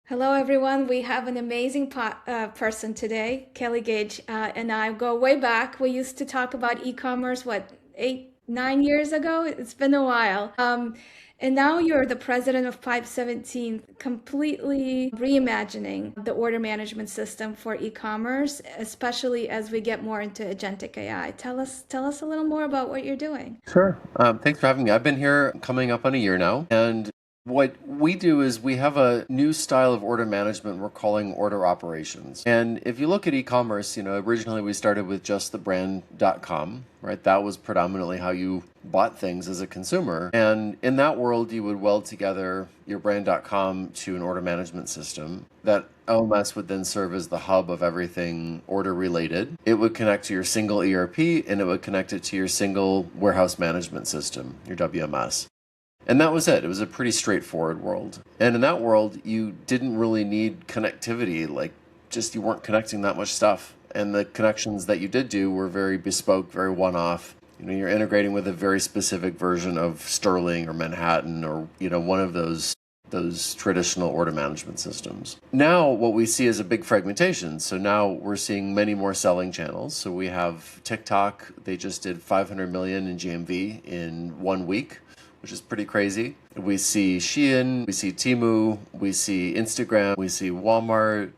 Hello, everyone. We have an amazing person today. Kelly Gage and I go way back. We used to talk about e-commerce, what, 8, 9 years ago? It's been a while. And now you're the president of 517, completely reimagining the order management system for e-commerce, especially as we get more into agentic AI. Tell us a little more about what you're doing. Sure. Thanks for having me. I've been here coming up on a year now. And what we do is we have a new style of order management we're calling order operations. And if you look at e-commerce, originally we started with just the brand.com, right? That was predominantly how you bought things as a consumer. And in that world, you would weld together your brand.com to an order management system. That OMS would then serve as the hub of everything order related. It would connect to your single ERP and it would connect it to your single warehouse management system, your WMS. And that was it. It was a pretty straightforward world. And in that world, you didn't really need connectivity, you weren't connecting that much stuff. And the connections that you did do were very bespoke, very one-off. You're integrating with a very specific version of Sterling or Manhattan or, one of those traditional order management systems. Now, what we see is a big fragmentation. So now we're seeing many more selling channels. So we have TikTok. They just did 500 million in GMV in 1 week, which is pretty crazy. We see Shein, we see Temu, we see Instagram, we see Walmart,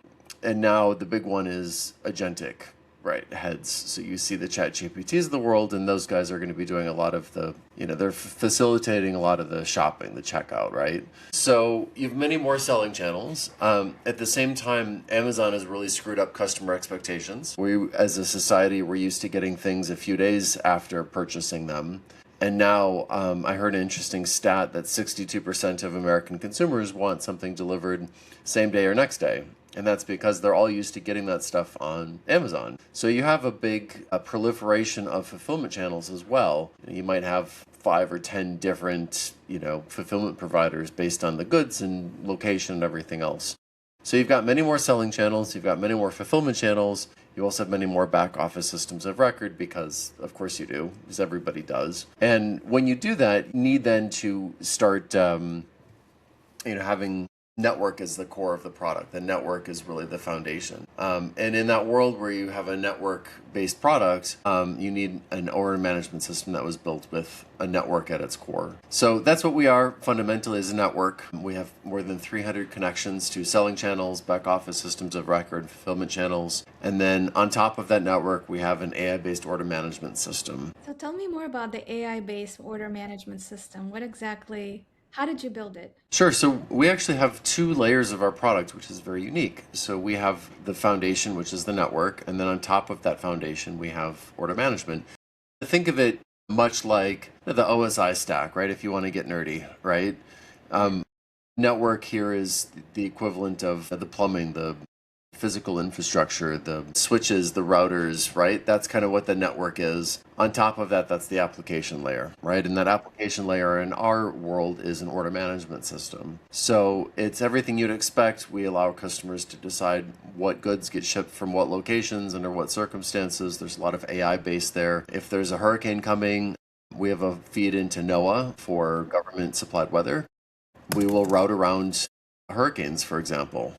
and now the big one is Agentic, right? Heads. So you see the Chat GPTs of the world, and those guys are going to be doing a lot of they're facilitating a lot of the shopping, the checkout, right? So you have many more selling channels. At the same time, Amazon has really screwed up customer expectations. We, as a society, we're used to getting things a few days after purchasing them. And now I heard an interesting stat that 62% of American consumers want something delivered same day or next day. And that's because they're all used to getting that stuff on Amazon. So you have a big proliferation of fulfillment channels as well. You might have 5 or 10 different, fulfillment providers based on the goods and location and everything else. So you've got many more selling channels, you've got many more fulfillment channels, you also have many more back office systems of record because, of course you do, because everybody does. And when you do that, you need then to start, having network as the core of the product. The network is really the foundation. And in that world where you have a network-based product, you need an order management system that was built with a network at its core. So that's what we are fundamentally as a network. We have more than 300 connections to selling channels, back office systems of record, fulfillment channels. And then on top of that network, we have an AI-based order management system. So tell me more about the AI-based order management system. How did you build it? Sure. So we actually have 2 layers of our product, which is very unique. So we have the foundation, which is the network, and then on top of that foundation, we have order management. Think of it much like the OSI stack, right? If you want to get nerdy, right? Network here is the equivalent of the plumbing, the physical infrastructure, the switches, the routers, right? That's kind of what the network is. On top of that, that's the application layer, right? And that application layer in our world is an order management system. So it's everything you'd expect. We allow customers to decide what goods get shipped from what locations, under what circumstances. There's a lot of AI based there. If there's a hurricane coming, we have a feed into NOAA for government supplied weather. We will route around hurricanes, for example.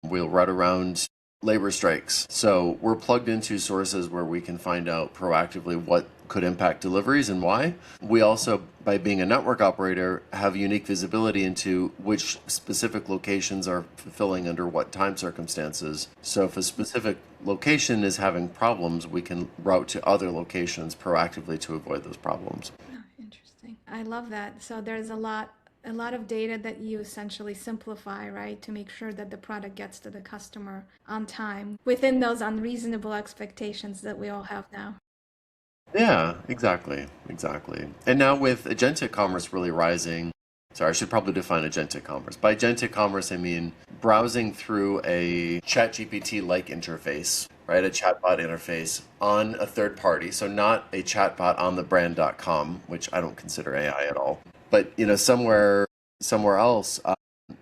We'll route around labor strikes. So we're plugged into sources where we can find out proactively what could impact deliveries and why. We also, by being a network operator, have unique visibility into which specific locations are fulfilling under what time circumstances. So if a specific location is having problems, we can route to other locations proactively to avoid those problems. Oh, interesting. I love that. So there's a lot of data that you essentially simplify, right, to make sure that the product gets to the customer on time within those unreasonable expectations that we all have now. Yeah, exactly, exactly. And now with agentic commerce really rising, sorry, I should probably define agentic commerce. By agentic commerce, I mean browsing through a chat GPT-like interface, right? A chatbot interface on a third party. So not a chatbot on the brand.com, which I don't consider AI at all. But, somewhere else,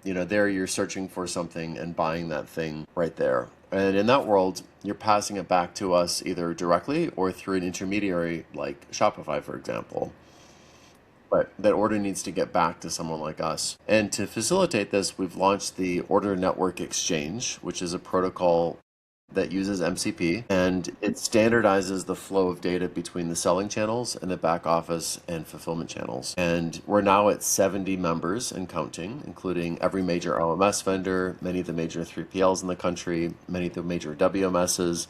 there you're searching for something and buying that thing right there. And in that world, you're passing it back to us either directly or through an intermediary like Shopify, for example. but that order needs to get back to someone like us. And to facilitate this, we've launched the Order Network Exchange, which is a protocol that uses MCP, and it standardizes the flow of data between the selling channels and the back office and fulfillment channels. And we're now at 70 members and counting, including every major OMS vendor, many of the major 3PLs in the country, many of the major WMSs.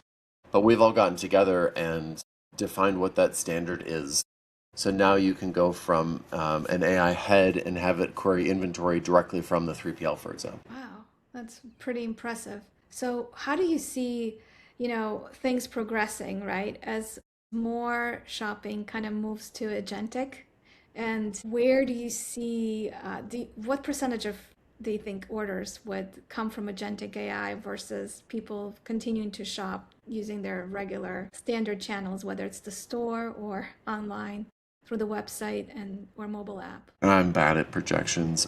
But we've all gotten together and defined what that standard is. So now you can go from an AI head and have it query inventory directly from the 3PL, for example. Wow, that's pretty impressive. So how do you see, things progressing, right? As more shopping kind of moves to agentic, and where do you see what percentage of do you think orders would come from agentic AI versus people continuing to shop using their regular standard channels, whether it's the store or online through the website and or mobile app? I'm bad at projections.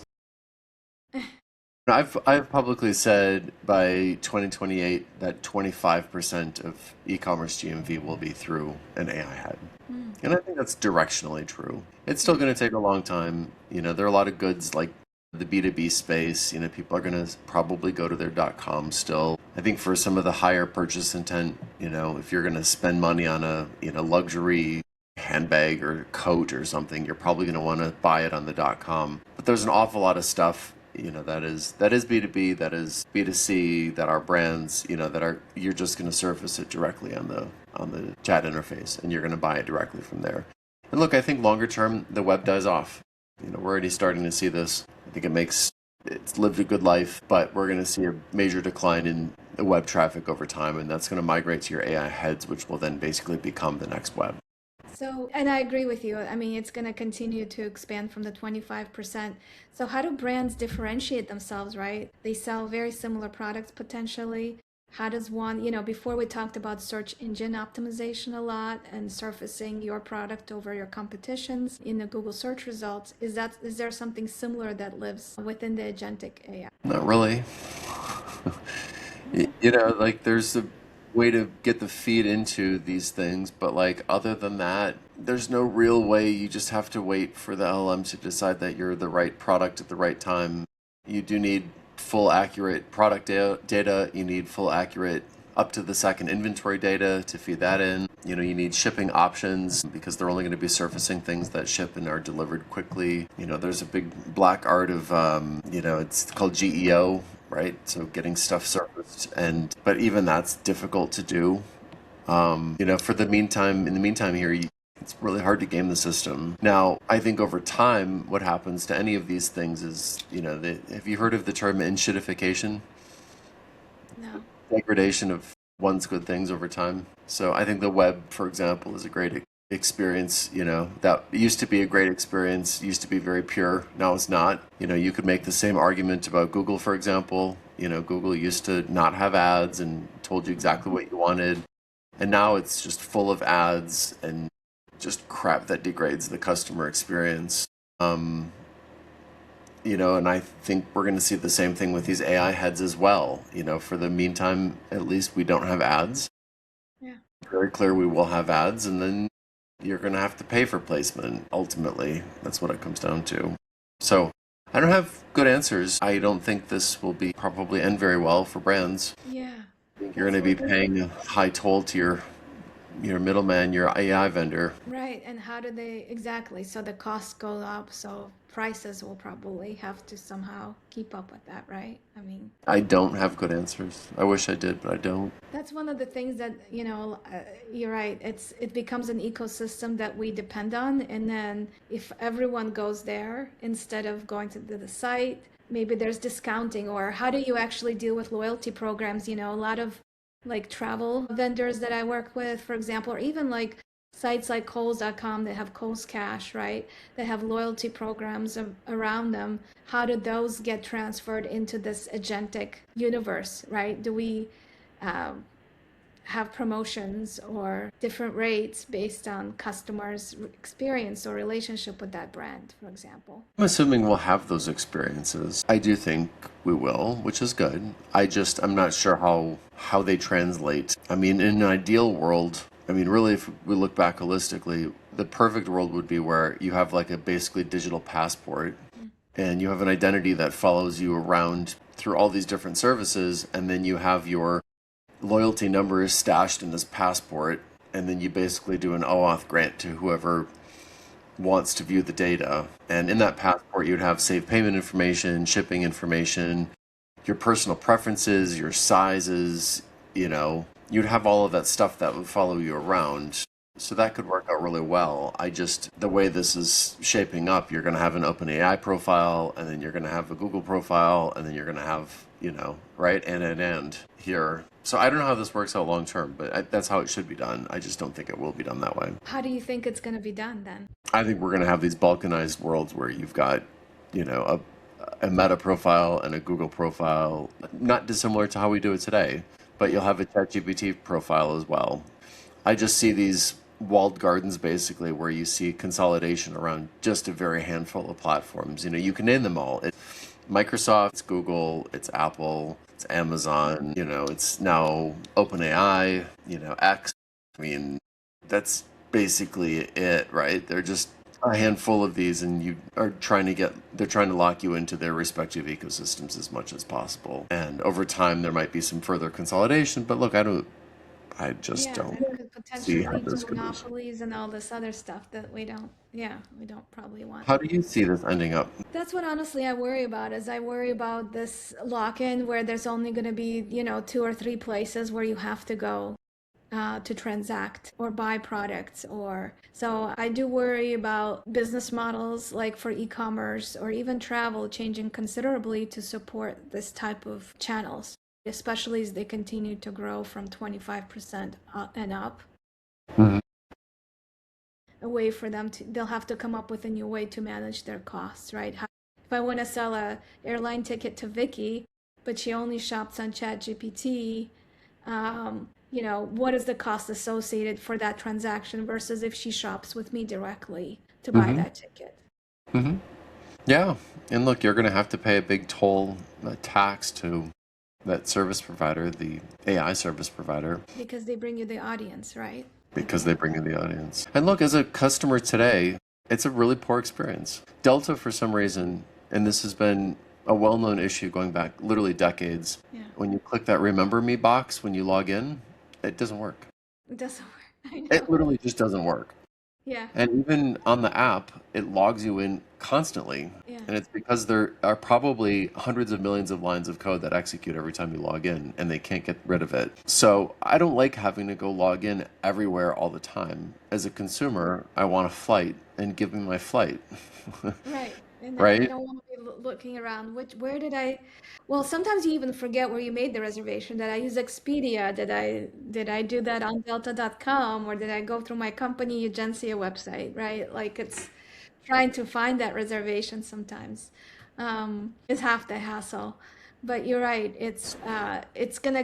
I've publicly said by 2028 that 25% of e-commerce GMV will be through an AI head. And I think that's directionally true. It's still going to take a long time. There are a lot of goods like the B2B space. People are going to probably go to their .com still. I think for some of the higher purchase intent, if you're going to spend money on a, luxury handbag or coat or something, you're probably going to want to buy it on the .com. But there's an awful lot of stuff that is B2B, that is B2C, that are brands, you're just going to surface it directly on the chat interface, and you're going to buy it directly from there. And look, I think longer term, the web dies off. We're already starting to see this. I think it's lived a good life, but we're going to see a major decline in the web traffic over time, and that's going to migrate to your AI heads, which will then basically become the next web. So, and I agree with you. I mean, it's going to continue to expand from the 25%. So, how do brands differentiate themselves, right? They sell very similar products potentially. How does one, before we talked about search engine optimization a lot and surfacing your product over your competitions in the Google search results. Is there something similar that lives within the agentic AI? Not really. There's a way to get the feed into these things, but other than that, there's no real way. You just have to wait for the LLM to decide that you're the right product at the right time. You do need full accurate product data. You need full accurate up to the second inventory data to feed that in. You need shipping options because they're only going to be surfacing things that ship and are delivered quickly. There's a big black art of, it's called GEO, right? So getting stuff surfaced, but even that's difficult to do. In the meantime here, it's really hard to game the system. Now, I think over time, what happens to any of these things is, have you heard of the term inshittification? No. Degradation of one's good things over time. So I think the web, for example, is a great experience. That used to be a great experience, used to be very pure. Now it's not. You could make the same argument about Google, for example. Google used to not have ads and told you exactly what you wanted. And now it's just full of ads and just crap that degrades the customer experience. And I think we're going to see the same thing with these AI heads as well. For the meantime, at least we don't have ads. Yeah. Very clear we will have ads, and then you're going to have to pay for placement. Ultimately, that's what it comes down to. So I don't have good answers. I don't think this will probably end very well for brands. Yeah. I think you're going to be paying a high toll to your middleman, your AI vendor. Right. And how do they exactly? So the costs go up, so prices will probably have to somehow keep up with that, right? I mean, I don't have good answers. I wish I did, but I don't. that's one of the things that, you're right. It becomes an ecosystem that we depend on. And then if everyone goes there instead of going to the site, maybe there's discounting, or how do you actually deal with loyalty programs? A lot of like travel vendors that I work with, for example, or even like sites like Kohl's.com that have Kohl's Cash, right? That have loyalty programs around them. How do those get transferred into this agentic universe, right? Do we have promotions or different rates based on customers' experience or relationship with that brand, for example? I'm assuming we'll have those experiences. I do think we will, which is good. I'm not sure how they translate. I mean, in an ideal world, really, if we look back holistically, the perfect world would be where you have like a basically digital passport and you have an identity that follows you around through all these different services, and then you have your loyalty number is stashed in this passport, and then you basically do an OAuth grant to whoever wants to view the data. And in that passport, you'd have safe payment information, shipping information, your personal preferences, your sizes, you'd have all of that stuff that would follow you around. So that could work out really well. The way this is shaping up, you're going to have an OpenAI profile, and then you're going to have a Google profile, and then you're going to have, right? And here. So I don't know how this works out long term, but that's how it should be done. I just don't think it will be done that way. How do you think it's going to be done then? I think we're going to have these balkanized worlds where you've got, a Meta profile and a Google profile, not dissimilar to how we do it today, but you'll have a ChatGPT profile as well. I just see these walled gardens basically where you see consolidation around just a very handful of platforms. You can name them all. It's Microsoft, it's Google, it's Apple, it's Amazon, it's now OpenAI, X. I mean, that's basically it, right? They're just a handful of these, and they're trying to lock you into their respective ecosystems as much as possible. And over time, there might be some further consolidation, but look, I just Yeah, don't that could see potentially how lead to this could be. monopolies and all this other stuff that we don't probably want. How do you see this ending up? That's what honestly I worry about is I worry about this lock-in where there's only going to be, two or three places where you have to go to transact or buy products or so I do worry about business models like for e-commerce or even travel changing considerably to support this type of channels, especially as they continue to grow from 25% and up. Mhm. A way for them to they'll have to come up with a new way to manage their costs, right? If I want to sell a airline ticket to Vicky, but she only shops on ChatGPT, what is the cost associated for that transaction versus if she shops with me directly to buy Mhm. that ticket? Mhm. Yeah. And look, you're going to have to pay a big toll, a tax to that service provider, the AI service provider, Because they bring you the audience, right? At because the they end. bring in the audience. And look, as a customer today, it's a really poor experience. Delta, for some reason, and this has been a well-known issue going back literally decades, Yeah. when you click that remember me box when you log in, it doesn't work. It doesn't work. I It know. literally just doesn't work. Yeah. And even on the app, it logs you in constantly. Yeah. And it's because there are probably hundreds of millions of lines of code that execute every time you log in, and they can't get rid of it. So I don't like having to go log in everywhere all the time. As a consumer, I want a flight, and give me my flight. Right. And I Right? don't want to be looking around. Where did well, sometimes you even forget where you made the reservation. Did I use Expedia? Did I do that on Delta.com or did I go through my company Agencia website, right? Like it's trying to find that reservation sometimes is half the hassle. But you're right. It's gonna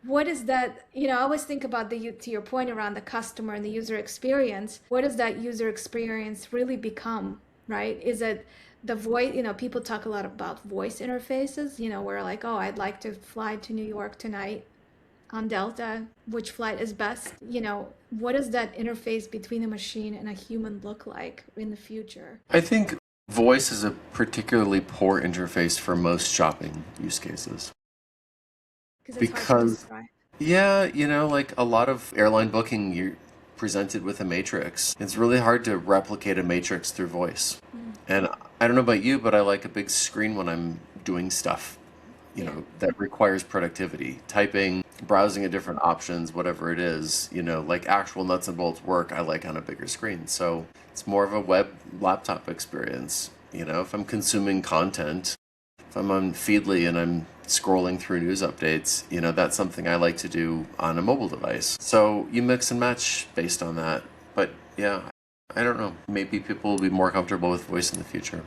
what is that, I always think about to your point around the customer and the user experience, what does that user experience really become, right? Is it the voice, people talk a lot about voice interfaces, where like, oh, I'd like to fly to New York tonight on Delta, which flight is best? What does that interface between a machine and a human look like in the future? I think voice is a particularly poor interface for most shopping use cases. Because it's hard to Because describe. yeah, like a lot of airline booking, you're presented with a matrix. It's really hard to replicate a matrix through voice. Mm. And I don't know about you, but I like a big screen when I'm doing stuff, Yeah. that requires productivity. Typing, browsing at different options, whatever it is, like actual nuts and bolts work, I like on a bigger screen. So it's more of a web laptop experience. If I'm consuming content, if I'm on Feedly and I'm scrolling through news updates, that's something I like to do on a mobile device. So you mix and match based on that. But yeah, I don't know. Maybe people will be more comfortable with voice in the future.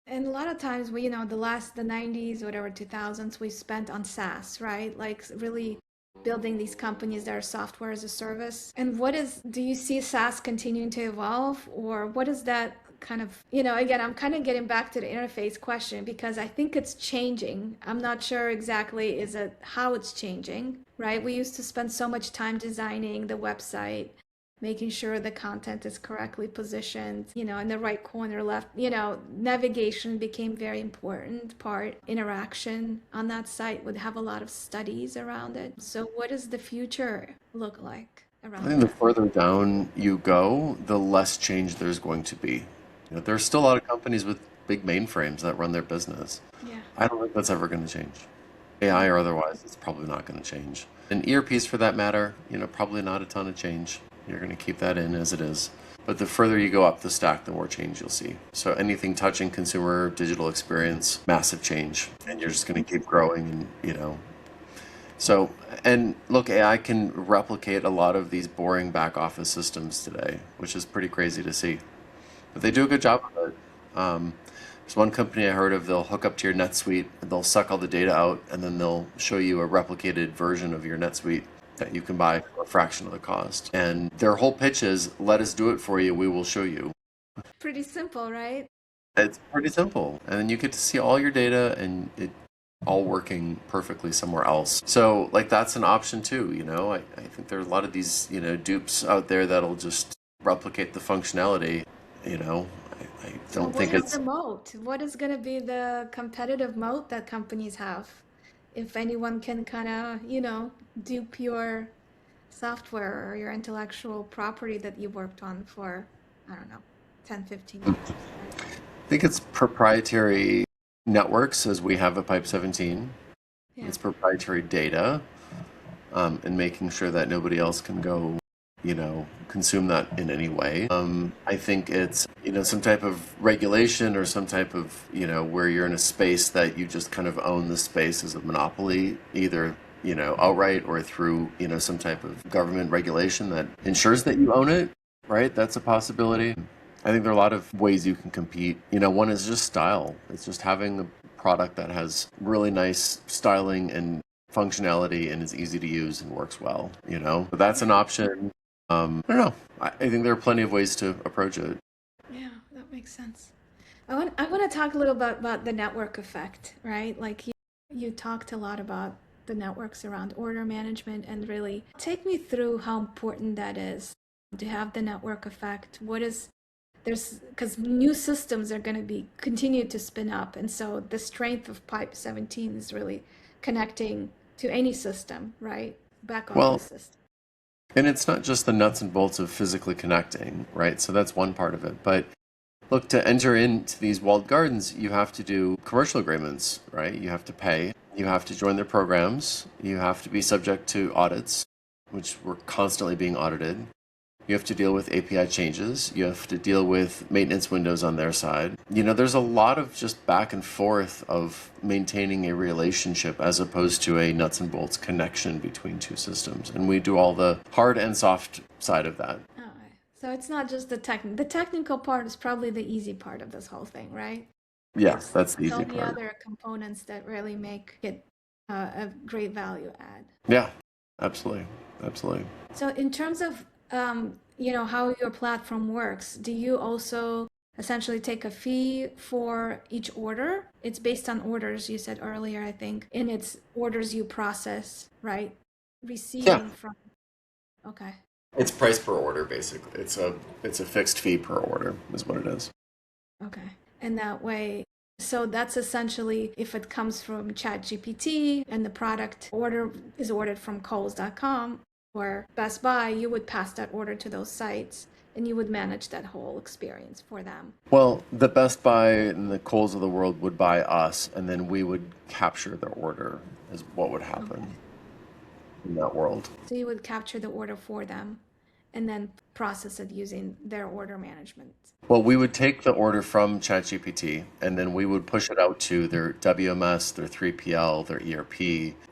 And a lot of times we, the 90s, whatever, 2000s, we spent on SaaS, right? Like really building these companies that are software as a service. And do you see SaaS continuing to evolve or what is that kind of, again, I'm kind of getting back to the interface question because I think it's changing. I'm not sure exactly is it how it's changing, right? We used to spend so much time designing the website making sure the content is correctly positioned, in the right corner left. Navigation became very important part. Interaction on that site would have a lot of studies around it. So what does the future look like I around think the that? further down you go, the less change there's going to be. There's still a lot of companies with big mainframes that run their business. Yeah. I don't think that's ever going to change. AI or otherwise, it's probably not going to change. And ERPs for that matter, probably not a ton of change. You're going to keep that in as it is. But the further you go up the stack, the more change you'll see. So anything touching consumer digital experience, massive change. And you're just going to keep growing and. So, and look, AI can replicate a lot of these boring back office systems today, which is pretty crazy to see. But they do a good job of it. There's one company I heard of, they'll hook up to your NetSuite, they'll suck all the data out, and then they'll show you a replicated version of your NetSuite that you can buy for a fraction of the cost. And their whole pitch is, let us do it for you, we will show you. Pretty simple, right? It's pretty simple. And then you get to see all your data and it all working perfectly somewhere else. So, like, that's an option too, I think there are a lot of these, dupes out there that'll just replicate the functionality, I So don't what think is the it's. moat? What is going to be the competitive moat that companies have? If anyone can kind of, dupe your software or your intellectual property that you worked on for, I don't know, 10, 15 years, right? I think it's proprietary networks as we have at Pipe 17. Yeah. It's proprietary data, and making sure that nobody else can go, consume that in any way. I think it's, some type of regulation or some type of, where you're in a space that you just kind of own the space as a monopoly, either, outright or through, some type of government regulation that ensures that you own it, right? That's a possibility. I think there are a lot of ways you can compete. One is just style. It's just having a product that has really nice styling and functionality and is easy to use and works well, But that's an option. I don't know. I think there are plenty of ways to approach it. Yeah, that makes sense. I want to talk a little bit about the network effect, right? Like you talked a lot about the networks around order management and really take me through how important that is to have the network effect. What is there's because new systems are going to be continue to spin up, and so the strength of Pipe 17 is really connecting to any system, right? Back office Well, system. and it's not just the nuts and bolts of physically connecting, right? So that's one part of it. But look, to enter into these walled gardens, you have to do commercial agreements, right? You have to pay. You have to join their programs. You have to be subject to audits, which we're constantly being audited. You have to deal with API changes. You have to deal with maintenance windows on their side. There's a lot of just back and forth of maintaining a relationship as opposed to a nuts and bolts connection between two systems. And we do all the hard and soft side of that. All right. So it's not just the technical part is probably the easy part of this whole thing, right? Yes, It's that's the all easy the part. other components that really make it a great value add. Yeah, absolutely. Absolutely. So in terms of how your platform works, do you also essentially take a fee for each order? It's based on orders, you said earlier, I think, and it's orders you process, right? Yeah, Receiving from. Okay. it's price per order basically. It's a fixed fee per order is what it is. Okay. And that way, so that's essentially if it comes from ChatGPT and the product order is ordered from Kohl's.com or Best Buy, you would pass that order to those sites and you would manage that whole experience for them. Well, the Best Buy and the Kohl's of the world would buy us, and then we would capture their order, is what would Okay. happen in that world. So you would capture the order for them and then process it using their order management. Well, we would take the order from ChatGPT, and then we would push it out to their WMS, their 3PL, their ERP.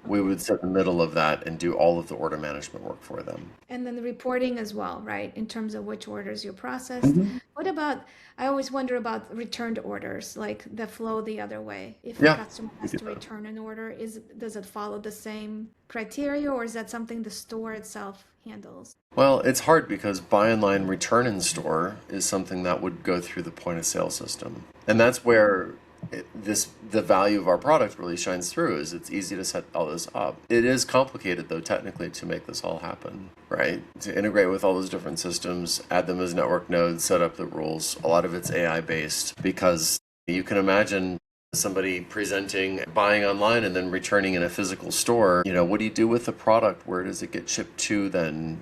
We Okay. would sit in the middle of that and do all of the order management work for them. And then the reporting as well, right? In terms of which orders you processed. Mhm. What about, I always wonder about returned orders, like the flow the other way. If a Yeah, customer we has do to that. return an order, does it follow the same criteria or is that something the store itself handles? Well, it's hard because buy online, return in store is something that would go through the point of sale system. And that's where the value of our product really shines through is it's easy to set all this up. It is complicated though technically to make this all happen, right? To integrate with all those different systems, add them as network nodes, set up the rules. A lot of it's AI based because you can imagine somebody presenting buying online and then returning in a physical store. What do you do with the product? Where does it get shipped to then?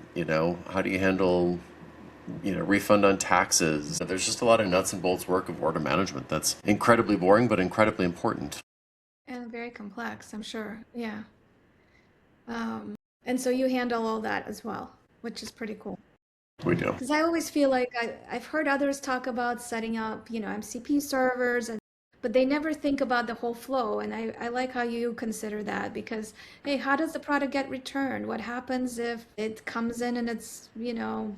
How do you handle refund on taxes? There's just a lot of nuts and bolts work of order management that's incredibly boring, but incredibly important. And very complex, I'm sure. Yeah. And so you handle all that as well, which is pretty cool. We do. Because I always feel like I've heard others talk about setting up, MCP servers, but they never think about the whole flow. And I like how you consider that because, hey, how does the product get returned? What happens if it comes in and it's,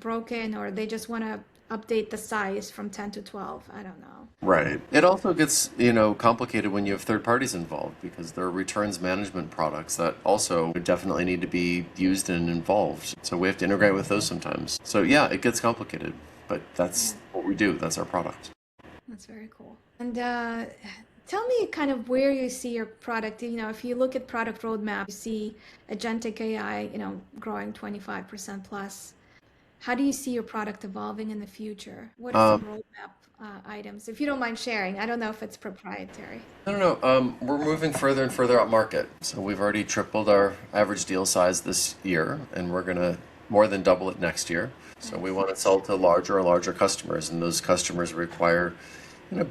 broken, or they just want to update the size from 10 to 12? I don't know. Right. It also gets, complicated when you have third parties involved because there are returns management products that also definitely need to be used and involved. So we have to integrate with those sometimes. So yeah, it gets complicated, but that's Yeah, what we do. That's our product. that's very cool. And tell me kind of where you see your product. If you look at product roadmap, you see Agentic AI, growing 25% plus. How do you see your product evolving in the future? What are some Um, roadmap items? If you don't mind sharing, I don't know if it's proprietary. I don't know. We're moving further and further up market. So we've already tripled our average deal size this year, and we're gonna more than double it next year. So we Nice. want to sell to larger and larger customers, and those customers require,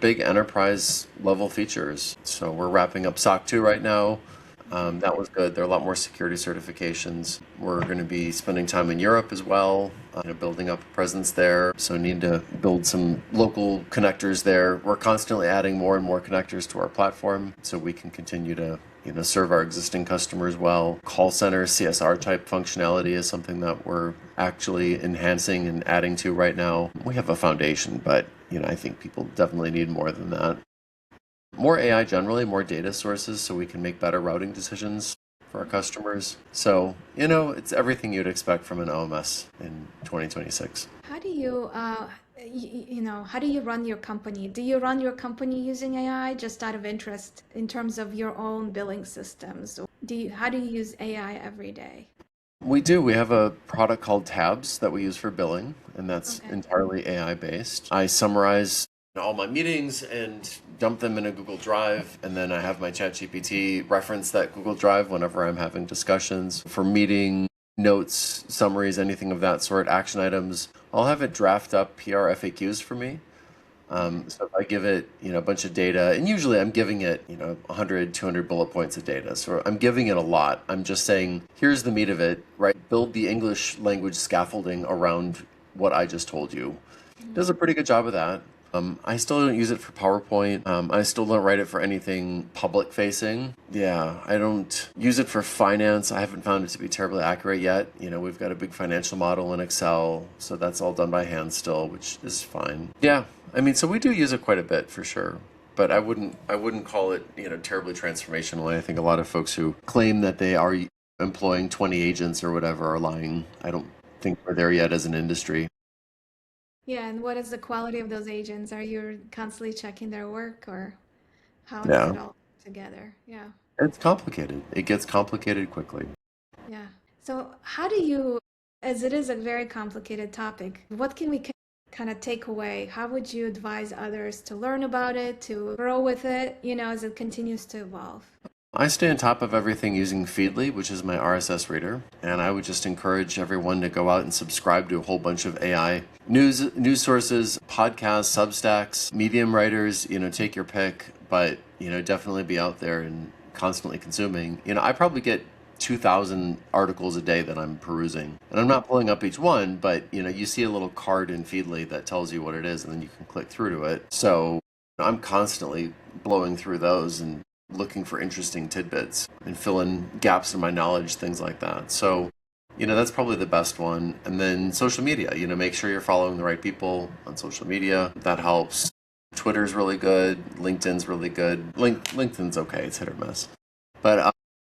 big enterprise level features. So we're wrapping up SOC 2 right now. Okay. That was good. There are a lot more security certifications. We're going to be spending time in Europe as well, building up a presence there. So need to build some local connectors there. We're constantly adding more and more connectors to our platform so we can continue to serve our existing customers well. Call center CSR type functionality is something that we're actually enhancing and adding to right now. We have a foundation, but I think people definitely need more than that. More AI generally, more data sources so we can make better routing decisions for our customers. So, it's everything you'd expect from an OMS in 2026. How do you, how do you run your company? Do you run your company using AI just out of interest in terms of your own billing systems? Or how do you use AI every day? We do. We have a product called Tabs that we use for billing, and that's Okay. entirely AI based. I summarize all my meetings and dump them in a Google Drive, and then I have my ChatGPT reference that Google Drive whenever I'm having discussions for meeting notes, summaries, anything of that sort, action items. I'll have it draft up PR FAQs for me. Okay. So if I give it, a bunch of data, and usually I'm giving it, 100, 200 bullet points of data. So I'm giving it a lot. I'm just saying, here's the meat of it, right? Build the English language scaffolding around what I just told you. Does a pretty good job of that. I still don't use it for PowerPoint. I still don't write it for anything public facing. Yeah, I don't use it for finance. I haven't found it to be terribly accurate yet. We've got a big financial model in Excel, so that's all done by hand still, which is fine. Yeah, I mean, so we do use it quite a bit for sure. But I wouldn't call it, terribly transformational. I think a lot of folks who claim that they are employing 20 agents or whatever are lying. I don't think we're there yet as an industry. Yeah, and what is the quality of those agents? Are you constantly checking their work, or how does Yeah. it all kind of come together? Yeah. It's complicated. It gets complicated quickly. Yeah. So how do you, as it is a very complicated topic, what can we kind of take away? How would you advise others to learn about it, to grow with it, as it continues to evolve? I stay on top of everything using Feedly, which is my RSS reader, and I would just encourage everyone to go out and subscribe to a whole bunch of AI news sources, podcasts, Substacks, Medium writers. Take your pick, but definitely be out there and constantly consuming. I probably get 2,000 articles a day that I'm perusing. And I'm not pulling up each one, but you see a little card in Feedly that tells you what it is and then you can click through to it. So I'm constantly blowing through those and looking for interesting tidbits and fill in gaps in my knowledge, things like that. So, that's probably the best one. And then social media, make sure you're following the right people on social media. That helps. Twitter's really good. LinkedIn's really good. LinkedIn's okay. It's hit or miss. But,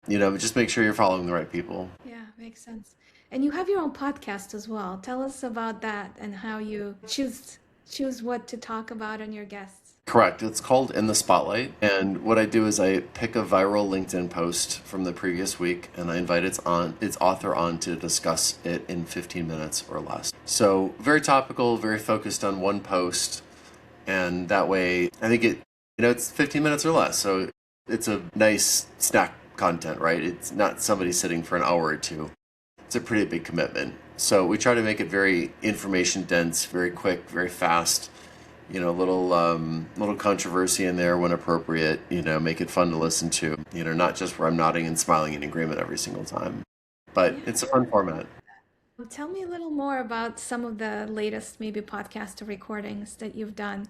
just make sure you're following the right people. Yeah, makes sense. And you have your own podcast as well. Tell us about that and how you choose what to talk about and your guests. Correct. It's called In the Spotlight. And what I do is I pick a viral LinkedIn post from the previous week and I invite its author on to discuss it in 15 minutes or less. So very topical, very focused on one post. And that way I think it's 15 minutes or less. So it's a nice snack content, right? It's not somebody sitting for an hour or two. It's a pretty big commitment. So we try to make it very information dense, very quick, very fast. Little controversy in there when appropriate. Make it fun to listen to. Not just where I'm nodding and smiling in agreement every single time. But Yeah. it's a fun format. Tell me a little more about some of the latest maybe podcast recordings that you've done.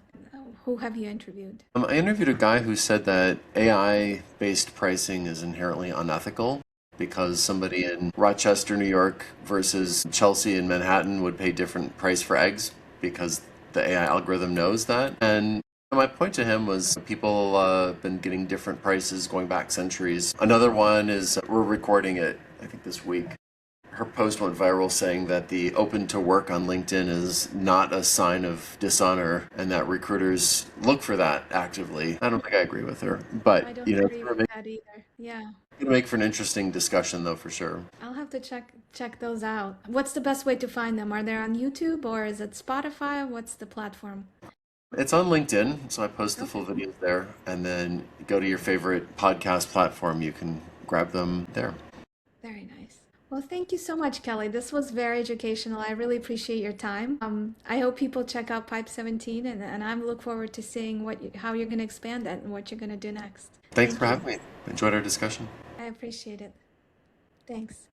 Who have you interviewed? I interviewed a guy who said that AI-based pricing is inherently unethical because somebody in Rochester, New York versus Chelsea in Manhattan would pay different price for eggs because the AI algorithm knows that. And my point to him was people have been getting different prices going back centuries. Another one is we're recording it, I think this week. Her post went viral saying that the open to work on LinkedIn is not a sign of dishonor and that recruiters look for that actively. I don't think I agree with her, but I don't it's agree going with that either. Yeah. to make for an interesting discussion though, for sure. I'll have to check those out. What's the best way to find them? Are they on YouTube or is it Spotify? What's the platform? It's on LinkedIn, so I post the full Okay. videos there, and then go to your favorite podcast platform. You can grab them there. Very nice. Well, thank you so much, Kelly. This was very educational. I really appreciate your time. I hope people check out Pipe 17, and I look forward to seeing how you're going to expand that and what you're going to do next. Thanks for Thank you. having me. Enjoyed our discussion. I appreciate it. Thanks.